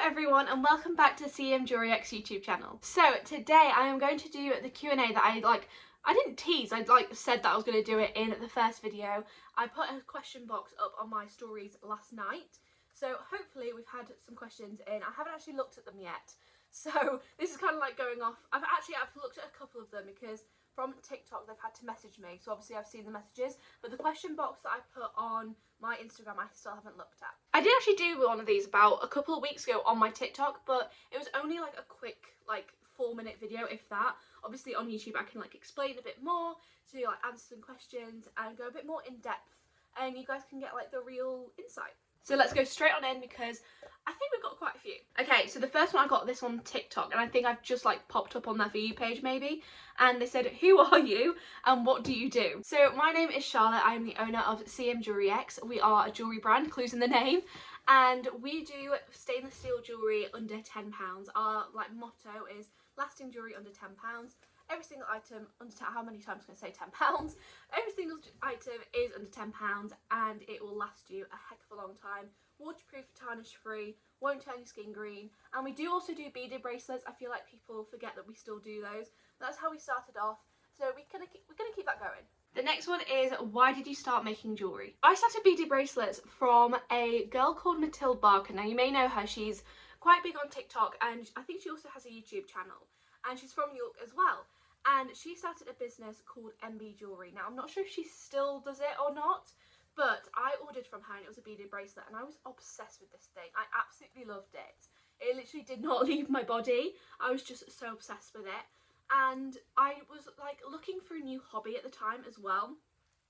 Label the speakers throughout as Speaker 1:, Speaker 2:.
Speaker 1: everyone and welcome back to Cemjewelleryx YouTube channel. So today I am going to do the Q&A that I didn't tease, I said that I was going to do it in the first video. I put a question box up on my stories last night, so hopefully we've had some questions in. I haven't actually looked at them yet, so this is kind of like going off. I've looked at a couple of them because from TikTok they've had to message me, so obviously I've seen the messages, but the question box that I put on my Instagram I still haven't looked at. I did actually do one of these about a couple of weeks ago on my TikTok, but it was only like a quick 4-minute video, if that. Obviously on YouTube I can explain a bit more, to answer some questions and go a bit more in depth, and you guys can get the real insight. So let's go straight on in because I think we've got quite a few. Okay, so the first one, I got this on TikTok and I think I've just popped up on their For You page maybe, and they said, who are you and what do you do? So my name is Charlotte. I am the owner of Cemjewelleryx. We are a jewellery brand, clues in the name, and we do stainless steel jewellery under £10. Our motto is lasting jewellery under £10. Every single item under how many times can I say £10? Every single item is under £10 and it will last you a heck of a long time. Waterproof, tarnish free, won't turn your skin green. And we do also do beaded bracelets. I feel like people forget that we still do those. That's how we started off, so we're gonna keep that going. The next one is, why did you start making jewellery? I started beaded bracelets from a girl called Matilda Barker. Now you may know her, she's quite big on TikTok and I think she also has a YouTube channel, and she's from New York as well. And she started a business called MB Jewellery. Now I'm not sure if she still does it or not, but I ordered from her and it was a beaded bracelet and I was obsessed with this thing. I absolutely loved it. It literally did not leave my body. I was just so obsessed with it. And I was looking for a new hobby at the time as well,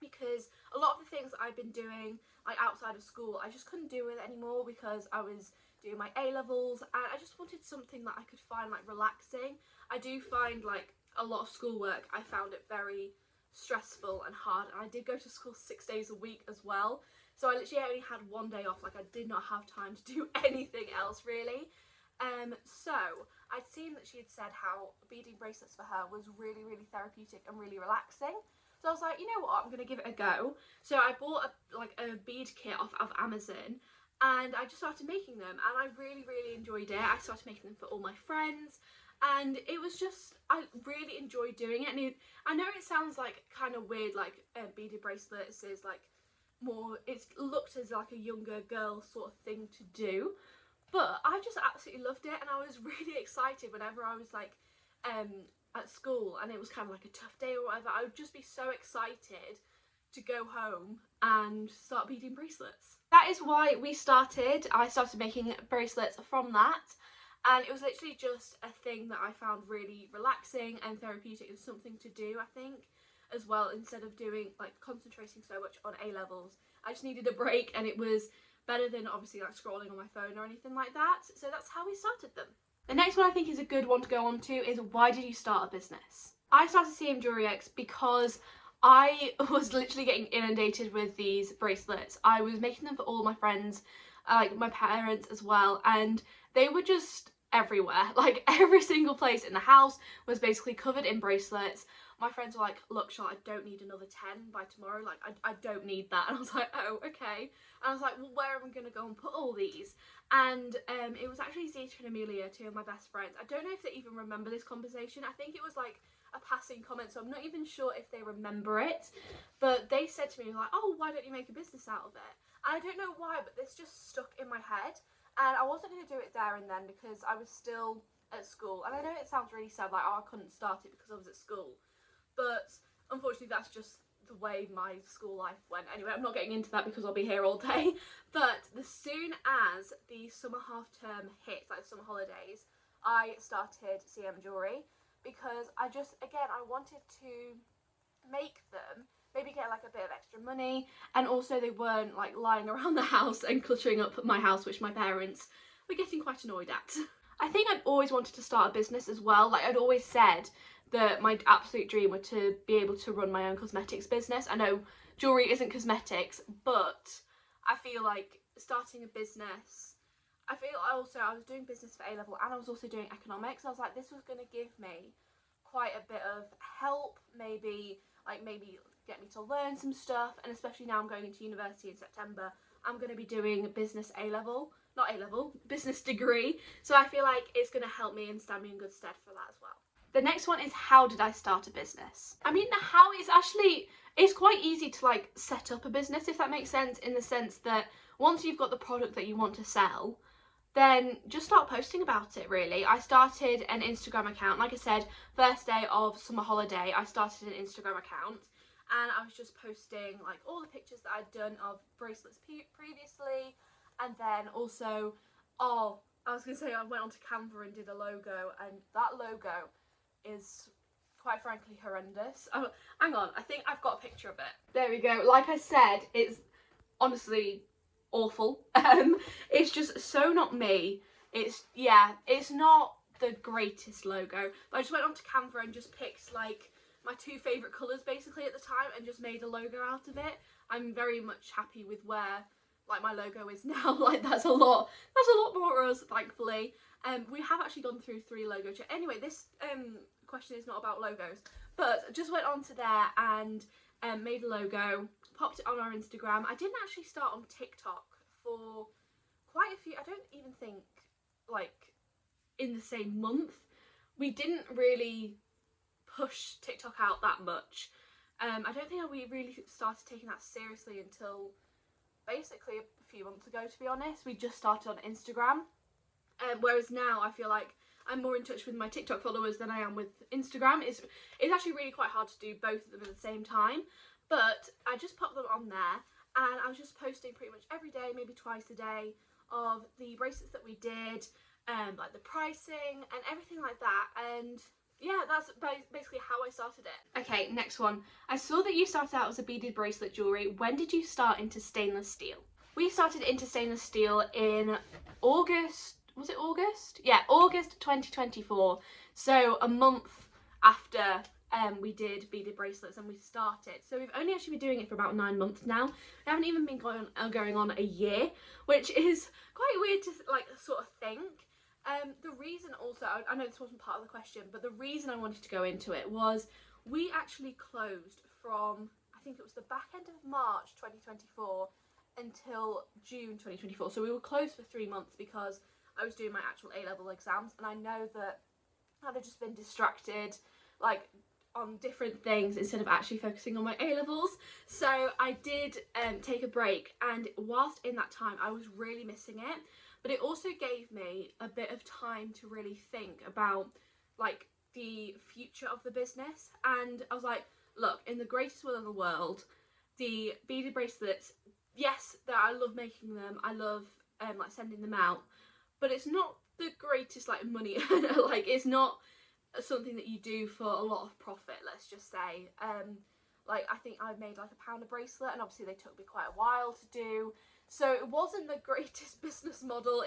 Speaker 1: because a lot of the things that I've been doing outside of school I just couldn't do it anymore because I was doing my A-levels, and I just wanted something that I could find relaxing. I do find a lot of schoolwork, I found it very stressful and hard, and I did go to school 6 days a week as well, so I literally only had one day off. I did not have time to do anything else really. So I'd seen that she had said how beading bracelets for her was really therapeutic and really relaxing, so I was like, you know what, I'm gonna give it a go. So I bought a bead kit off of Amazon and I just started making them, and I really enjoyed it. I started making them for all my friends, and it was just, I really enjoyed doing it. And I know it sounds kind of weird, beaded bracelets is more, it's looked as a younger girl sort of thing to do, but I just absolutely loved it, and I was really excited whenever I was at school and it was kind of a tough day or whatever. I would just be so excited to go home and start beading bracelets. That is why I started making bracelets from that, and it was literally just a thing that I found really relaxing and therapeutic, and something to do, I think, as well, instead of doing concentrating so much on A-levels. I just needed a break, and it was better than obviously scrolling on my phone or anything like that. So that's how we started them. The next one I think is a good one to go on to is, why did you start a business? I started Cemjewelleryx because I was literally getting inundated with these bracelets. I was making them for all my friends, my parents as well, and they were just everywhere. Every single place in the house was basically covered in bracelets. My friends were like, look Charlotte, I don't need another 10 by tomorrow, I don't need that. And I was like, oh, okay. And I was like, well, where am I going to go and put all these? And it was actually Zita and Amelia, two of my best friends. I don't know if they even remember this conversation. I think it was a passing comment, so I'm not even sure if they remember it, but they said to me oh, why don't you make a business out of it? And I don't know why, but this just stuck in my head, and I wasn't going to do it there and then because I was still at school. And I know it sounds really sad, oh, I couldn't start it because I was at school, but unfortunately that's just the way my school life went. Anyway, I'm not getting into that because I'll be here all day. But as soon as the summer half term hit, summer holidays, I started CM Jewellery because I wanted to make them, maybe get a bit of extra money, and also they weren't lying around the house and cluttering up my house, which my parents were getting quite annoyed at. I think I'd always wanted to start a business as well. I'd always said that my absolute dream was to be able to run my own cosmetics business. I know jewellery isn't cosmetics, but I feel starting a business, I was doing business for A-level and I was also doing economics. I was like, this was going to give me quite a bit of help, maybe get me to learn some stuff, and especially now I'm going into university in September, I'm going to be doing business A-level, not A-level, business degree. So I feel like it's going to help me and stand me in good stead for that as well. The next one is, how did I start a business? I mean, the how is actually, it's quite easy to like set up a business, if that makes sense, in the sense that once you've got the product that you want to sell, then just start posting about it, really. I started an Instagram account. Like I said, first day of summer holiday, I started an Instagram account, and I was just posting like all the pictures that I'd done of bracelets previously, and then also, oh, I was going to say I went onto Canva and did a logo, and that logo is quite frankly horrendous. Oh, hang on, I think I've got a picture of it. There we go. Like I said, it's honestly awful. It's just so not me. It's not the greatest logo, but I just went onto Canva and just picked like my two favourite colours basically at the time and just made a logo out of it. I'm very much happy with where like my logo is now. Like that's a lot more us, thankfully. We have actually gone through 3 logo changes. Anyway, this question is not about logos, but just went onto there and made a logo, popped it on our Instagram. I didn't actually start on TikTok for quite a few, I don't even think like in the same month. We didn't really push TikTok out that much. I don't think we really started taking that seriously until basically a few months ago, to be honest. We just started on Instagram. Whereas now I feel like I'm more in touch with my TikTok followers than I am with Instagram. It's actually really quite hard to do both of them at the same time. But I just popped them on there, and I was just posting pretty much every day, maybe twice a day, of the bracelets that we did, like the pricing and everything like that. And yeah, that's basically how I started it. Okay, next one. I saw that you started out as a beaded bracelet jewellery. When did you start into stainless steel? We started into stainless steel in August. Was it August? Yeah, August 2024. So a month after we did beaded bracelets and we started. So we've only actually been doing it for about 9 months now. We haven't even been going on a year, which is quite weird to like sort of think. The reason also, I know this wasn't part of the question, but the reason I wanted to go into it was we actually closed from, I think it was the back end of March 2024 until June 2024. So we were closed for 3 months because I was doing my actual A-level exams, and I know that I'd have just been distracted like on different things instead of actually focusing on my A-levels. So I did take a break, and whilst in that time I was really missing it, but it also gave me a bit of time to really think about like the future of the business. And I was like, look, in the greatest will in the world, the beaded bracelets, yes, that I love making them, I love like sending them out, but it's not the greatest like money earner. Like it's not something that you do for a lot of profit, let's just say. Like I think I made like £1 a bracelet, and obviously they took me quite a while to do, so it wasn't the greatest business model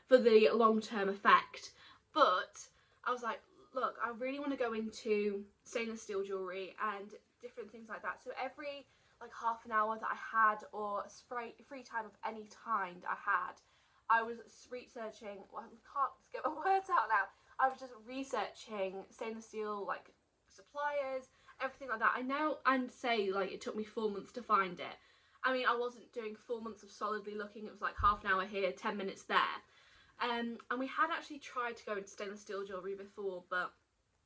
Speaker 1: for the long-term effect. But I was like, look, I really want to go into stainless steel jewellery and different things like that. So every like half an hour that I had, or free time of any kind I had, I was researching, well, I can't get my words out now. I was just researching stainless steel like suppliers, everything like that. I know and say like it took me 4 months to find it. I mean, I wasn't doing 4 months of solidly looking. It was like half an hour here, 10 minutes there. And we had actually tried to go into stainless steel jewellery before, but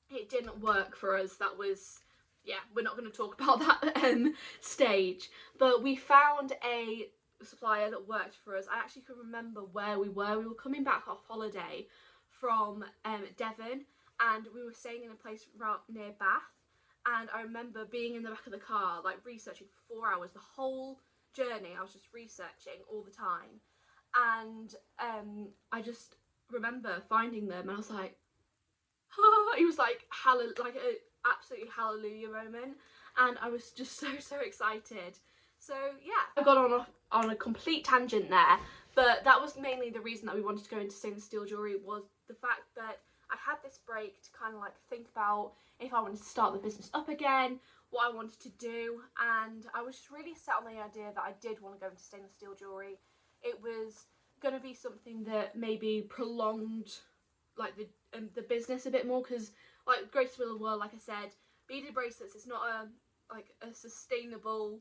Speaker 1: it didn't work for us. That was, yeah, we're not going to talk about that stage. But we found a supplier that worked for us. I actually can remember where we were. We were coming back off holiday from Devon, and we were staying in a place near Bath. And I remember being in the back of the car, like researching for 4 hours. The whole journey I was just researching all the time. And I just remember finding them, and I was like, oh, it was like an absolutely hallelujah moment, and I was just so excited. So yeah, I got on a complete tangent there, but that was mainly the reason that we wanted to go into stainless steel jewellery, was the fact that I had this break to kind of like think about if I wanted to start the business up again, what I wanted to do, and I was just really set on the idea that I did want to go into stainless steel jewellery. It was going to be something that maybe prolonged like the business a bit more, because like greatest will of the world, like I said, beaded bracelets is not a sustainable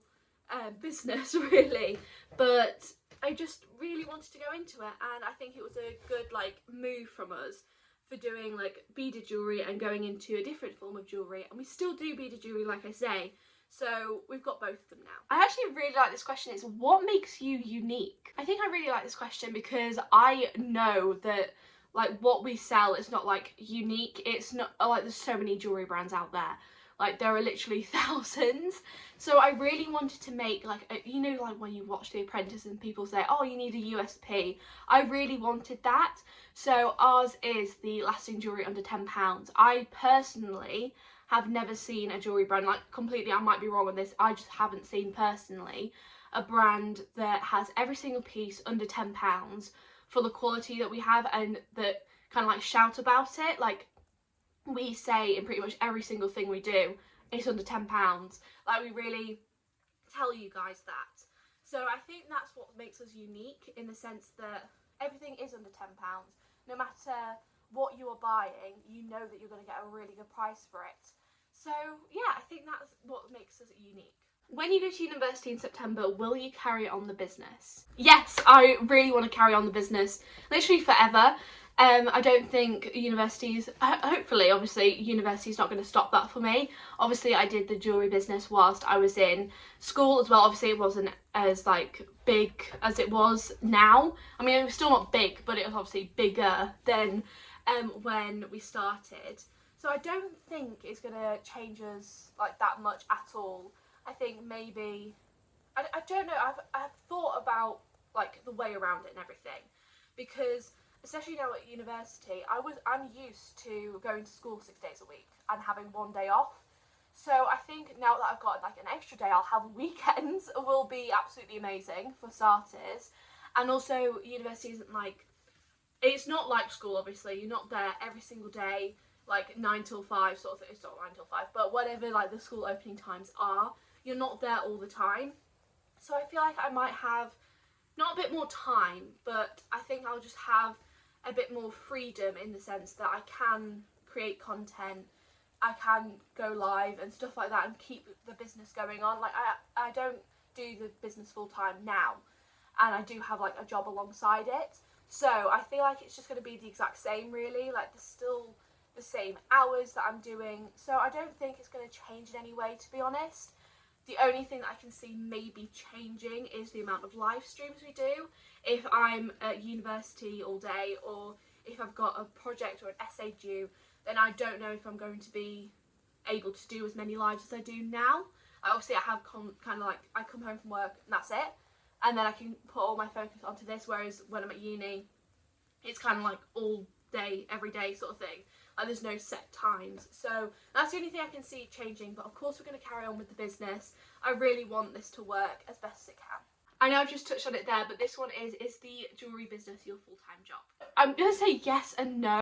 Speaker 1: business really, but I just really wanted to go into it, and I think it was a good like move from us for doing like beaded jewellery and going into a different form of jewellery. And we still do beaded jewellery, like I say, so we've got both of them now. I actually really like this question. It's what makes you unique? I think I really like this question because I know that like what we sell is not like unique. It's not like there's so many jewellery brands out there. Like there are literally thousands. So I really wanted to make like a, you know, like when you watch The Apprentice and people say, oh, you need a USP. I really wanted that. So ours is the lasting jewellery under £10. I personally have never seen a jewellery brand, like completely, I might be wrong on this, I just haven't seen personally a brand that has every single piece under £10 for the quality that we have, and that kind of like shout about it. Like we say in pretty much every single thing we do, it's under £10. Like we really tell you guys that. So I think that's what makes us unique, in the sense that everything is under £10. No matter what you are buying, you know that you're going to get a really good price for it. So yeah, I think that's what makes us unique. When you go to university in September, will you carry on the business? Yes, I really want to carry on the business, literally forever. I don't think universities, hopefully, obviously, university's not going to stop that for me. Obviously, I did the jewellery business whilst I was in school as well. Obviously, it wasn't as like big as it was now. I mean, it was still not big, but it was obviously bigger than when we started. So I don't think it's going to change us like that much at all. I think maybe, I don't know, I've thought about like the way around it and everything, because especially now at university, I'm used to going to school 6 days a week and having one day off. So I think now that I've got like an extra day, I'll have weekends will be absolutely amazing for starters. And also university isn't like, it's not like school, obviously. You're not there every single day, like 9 till 5 sort of thing. It's not 9 till 5, but whatever like the school opening times are, you're not there all the time. So I feel like I might have not a bit more time, but I think I'll just have a bit more freedom, in the sense that I can create content, I can go live and stuff like that, and keep the business going on. Like I don't do the business full time now, and I do have like a job alongside it. So I feel like it's just going to be the exact same, really. Like there's still the same hours that I'm doing, so I don't think it's going to change in any way, to be honest. The only thing that I can see maybe changing is the amount of live streams we do. If I'm at university all day, or if I've got a project or an essay due, then I don't know if I'm going to be able to do as many lives as I do now. Obviously I have kind of like, I come home from work and that's it, and then I can put all my focus onto this, whereas when I'm at uni, it's kind of like all day, every day sort of thing. Like there's no set times. So that's the only thing I can see changing, but of course we're going to carry on with the business. I really want this to work as best as it can. I know I've just touched on it there, but this one is the jewellery business your full-time job? I'm going to say yes and no,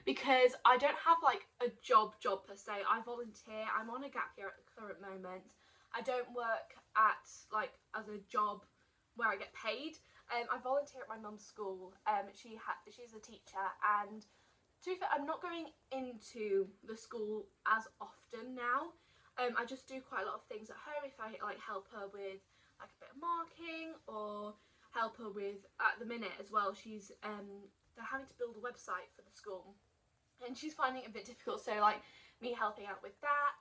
Speaker 1: because I don't have like a job per se. I volunteer. I'm on a gap year at the current moment. I don't work at like as a job where I get paid. I volunteer at my mum's school. She's a teacher, and to be fair, I'm not going into the school as often now. I just do quite a lot of things at home. If I like help her with like a bit of marking, or help her with, at the minute as well, she's they're having to build a website for the school, and she's finding it a bit difficult, so like me helping out with that,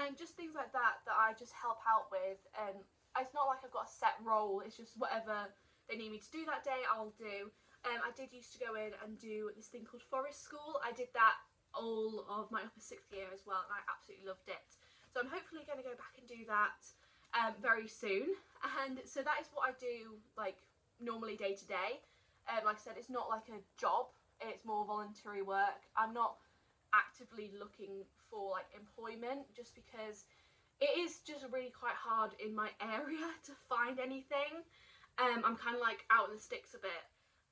Speaker 1: and just things like that that I just help out with. And it's not like I've got a set role, it's just whatever they need me to do that day, I'll do. I did used to go in and do this thing called Forest School. I did that all of my upper 6th year as well, and I absolutely loved it. So I'm hopefully going to go back and do that very soon. And so that is what I do like normally day to day. Like I said, it's not like a job, it's more voluntary work. I'm not actively looking for like employment, just because it is just really quite hard in my area to find anything. I'm kind of like out in the sticks a bit,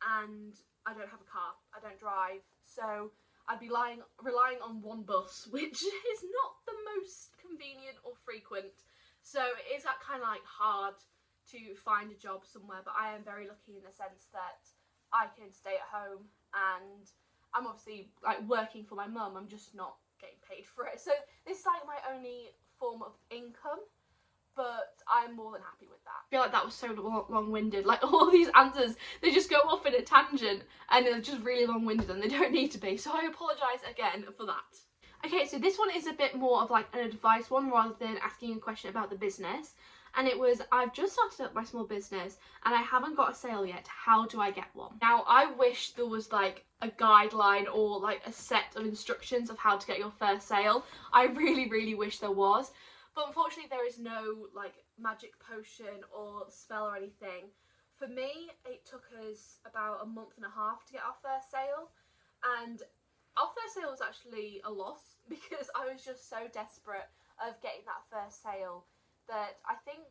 Speaker 1: and I don't have a car, I don't drive, so I'd be relying on one bus, which is not the most convenient or frequent. So it is that kind of like hard to find a job somewhere, but I am very lucky in the sense that I can stay at home, and I'm obviously like working for my mum, I'm just not getting paid for it. So this is like my only form of income. but I'm more than happy with that. I feel like that was so long-winded. Like, all these answers, they just go off in a tangent and they're just really long-winded and they don't need to be, so I apologise again for that. Okay, so this one is a bit more of like an advice one rather than asking a question about the business. And it was, I've just started up my small business and I haven't got a sale yet. How do I get one? Now, I wish there was like a guideline or like a set of instructions of how to get your first sale. I really, really wish there was. But unfortunately, there is no like magic potion or spell or anything. For me, it took us about a month and a half to get our first sale. And our first sale was actually a loss because I was just so desperate of getting that first sale that I think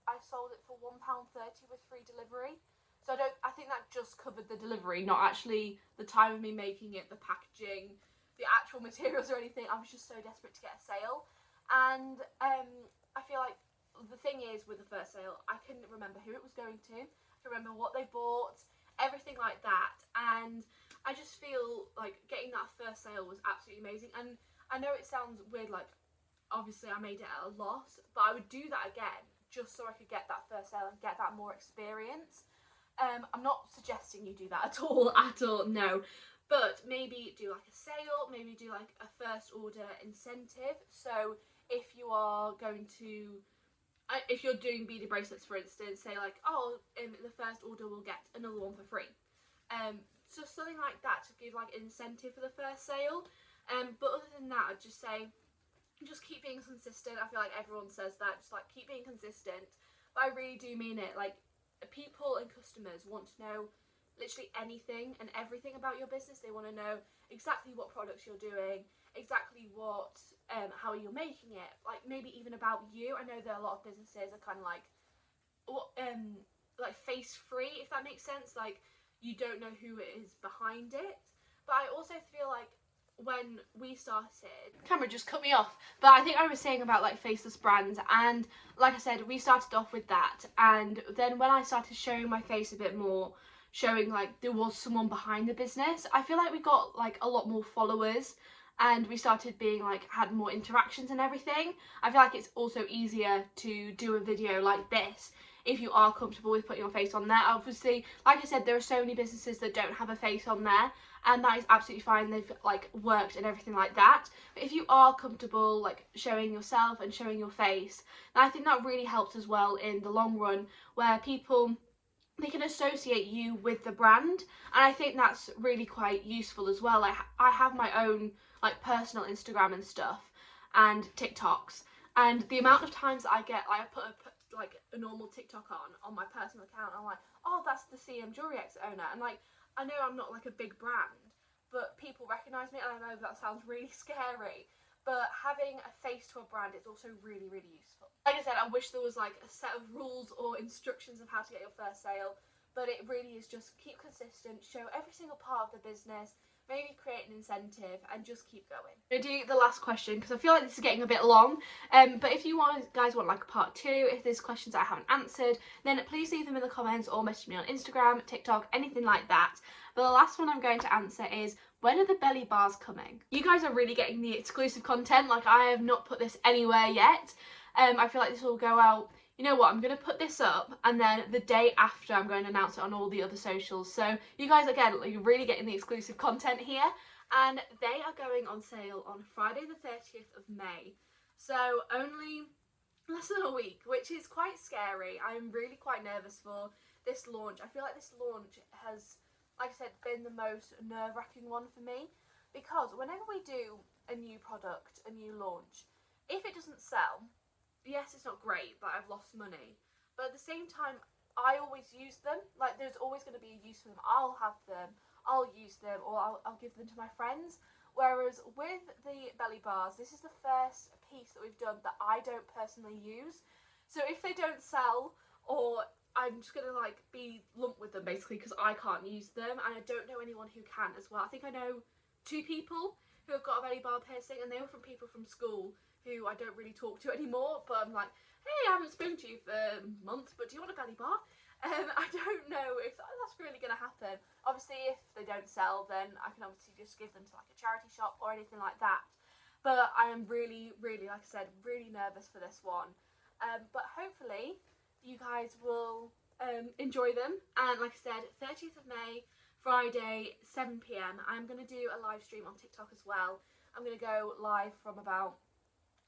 Speaker 1: I sold it for £1.30 with free delivery. So I think that just covered the delivery, not actually the time of me making it, the packaging, the actual materials or anything. I was just so desperate to get a sale. And I feel like the thing is with the first sale, I couldn't remember who it was going to remember what they bought, everything like that. And I just feel like getting that first sale was absolutely amazing. And I know it sounds weird, like obviously I made it at a loss, but I would do that again just so I could get that first sale and get that more experience. I'm not suggesting you do that at all, no. But maybe do like a sale, maybe do like a first order incentive. So if you are going to, if you're doing beaded bracelets for instance, say like, oh, the first order will get another one for free. So something like that to give like incentive for the first sale. But other than that, I'd just say, just keep being consistent. I feel like everyone says that, just like keep being consistent. But I really do mean it. Like, people and customers want to know literally anything and everything about your business. They want to know exactly what products you're doing, exactly what, how you're making it, like maybe even about you. I know that a lot of businesses are kind of like face free, if that makes sense. Like, you don't know who is behind it. But I also feel like when we started, camera just cut me off, but I think I was saying about like faceless brands, and like I said, we started off with that, and then when I started showing my face a bit more, showing like there was someone behind the business, I feel like we got like a lot more followers and we started being like, had more interactions and everything. I feel like it's also easier to do a video like this if you are comfortable with putting your face on there. Obviously, like I said, there are so many businesses that don't have a face on there, and that is absolutely fine. They've like worked and everything like that. But if you are comfortable like showing yourself and showing your face, then I think that really helps as well in the long run, where people, they can associate you with the brand, and I think that's really quite useful as well. Like, I have my own like personal Instagram and stuff and TikToks, and the amount of times I get like, I put like a normal TikTok on my personal account, I'm like, oh, that's the Cemjewelleryx owner, and like, I know I'm not like a big brand, but people recognise me, and I know that sounds really scary, but having a face to a brand is also really, really useful. Like I said, I wish there was like a set of rules or instructions of how to get your first sale, but it really is just keep consistent, show every single part of the business, maybe create an incentive, and just keep going. I'm gonna do the last question because I feel like this is getting a bit long, but if you guys want like a part 2, if there's questions I haven't answered, then please leave them in the comments or message me on Instagram, TikTok, anything like that. But the last one I'm going to answer is, when are the belly bars coming? You guys are really getting the exclusive content. Like, I have not put this anywhere yet. I feel like this will go out, you know what, I'm going to put this up and then the day after I'm going to announce it on all the other socials. So you guys, again, you're really getting the exclusive content here, and they are going on sale on Friday the 30th of May. So only less than a week, which is quite scary. I'm really quite nervous for this launch. I feel like this launch has, like I said, been the most nerve-wracking one for me, because whenever we do a new product, a new launch, if it doesn't sell, yes, it's not great, but I've lost money. But at the same time, I always use them. Like, there's always going to be a use for them. I'll have them, I'll use them, or I'll give them to my friends. Whereas with the belly bars, this is the first piece that we've done that I don't personally use. So if they don't sell, or I'm just going to like be lumped with them basically because I can't use them, and I don't know anyone who can as well. I think I know 2 people who have got a belly bar piercing, and they were from people from school who I don't really talk to anymore, but I'm like, hey, I haven't spoken to you for months, but do you want a belly bar? I don't know if that's really going to happen. Obviously, if they don't sell, then I can obviously just give them to like a charity shop or anything like that. But I am really, really, like I said, really nervous for this one. but hopefully you guys will enjoy them. And like I said, 30th of May, Friday, 7 p.m. I'm going to do a live stream on TikTok as well. I'm going to go live from about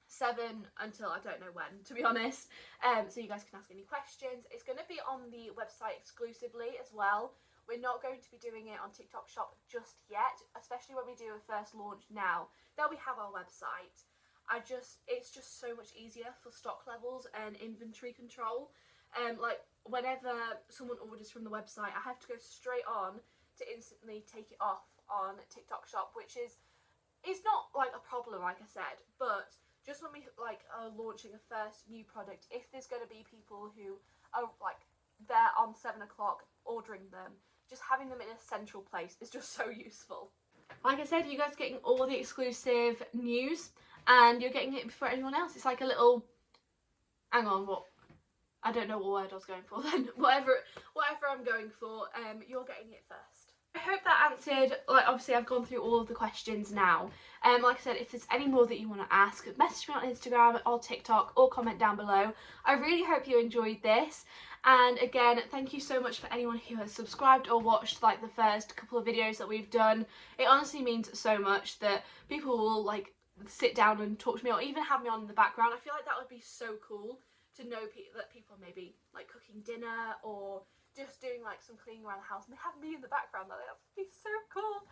Speaker 1: 7 until I don't know when, to be honest, so you guys can ask any questions. It's going to be on the website exclusively as well. We're not going to be doing it on TikTok shop just yet, especially when we do a first launch now. Then we have our website. It's just so much easier for stock levels and inventory control. Like whenever someone orders from the website, I have to go straight on to instantly take it off on TikTok shop, which is, it's not like a problem, like I said, but just when we like are launching a first new product, if there's going to be people who are like there on 7 o'clock ordering them, just having them in a central place is just so useful. Like I said, you guys are getting all the exclusive news and you're getting it before anyone else. It's like a little, hang on, what? I don't know what word I was going for then. Whatever I'm going for, you're getting it first. I hope that answered, like obviously I've gone through all of the questions now. Like I said, if there's any more that you want to ask, message me on Instagram or TikTok or comment down below. I really hope you enjoyed this. And again, thank you so much for anyone who has subscribed or watched like the first couple of videos that we've done. It honestly means so much that people will like sit down and talk to me or even have me on in the background. I feel like that would be so cool to know that people may be like cooking dinner or just doing like some cleaning around the house and they have me in the background. That would be so cool.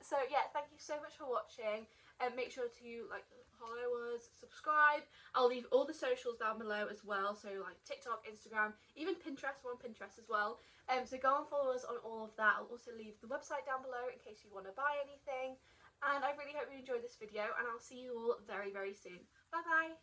Speaker 1: So yeah, thank you so much for watching, and make sure to like follow us, subscribe. I'll leave all the socials down below as well, so like TikTok, Instagram, even Pinterest. We're on Pinterest as well. So go and follow us on all of that. I'll also leave the website down below in case you want to buy anything. And I really hope you enjoyed this video, and I'll see you all very, very soon. Bye bye.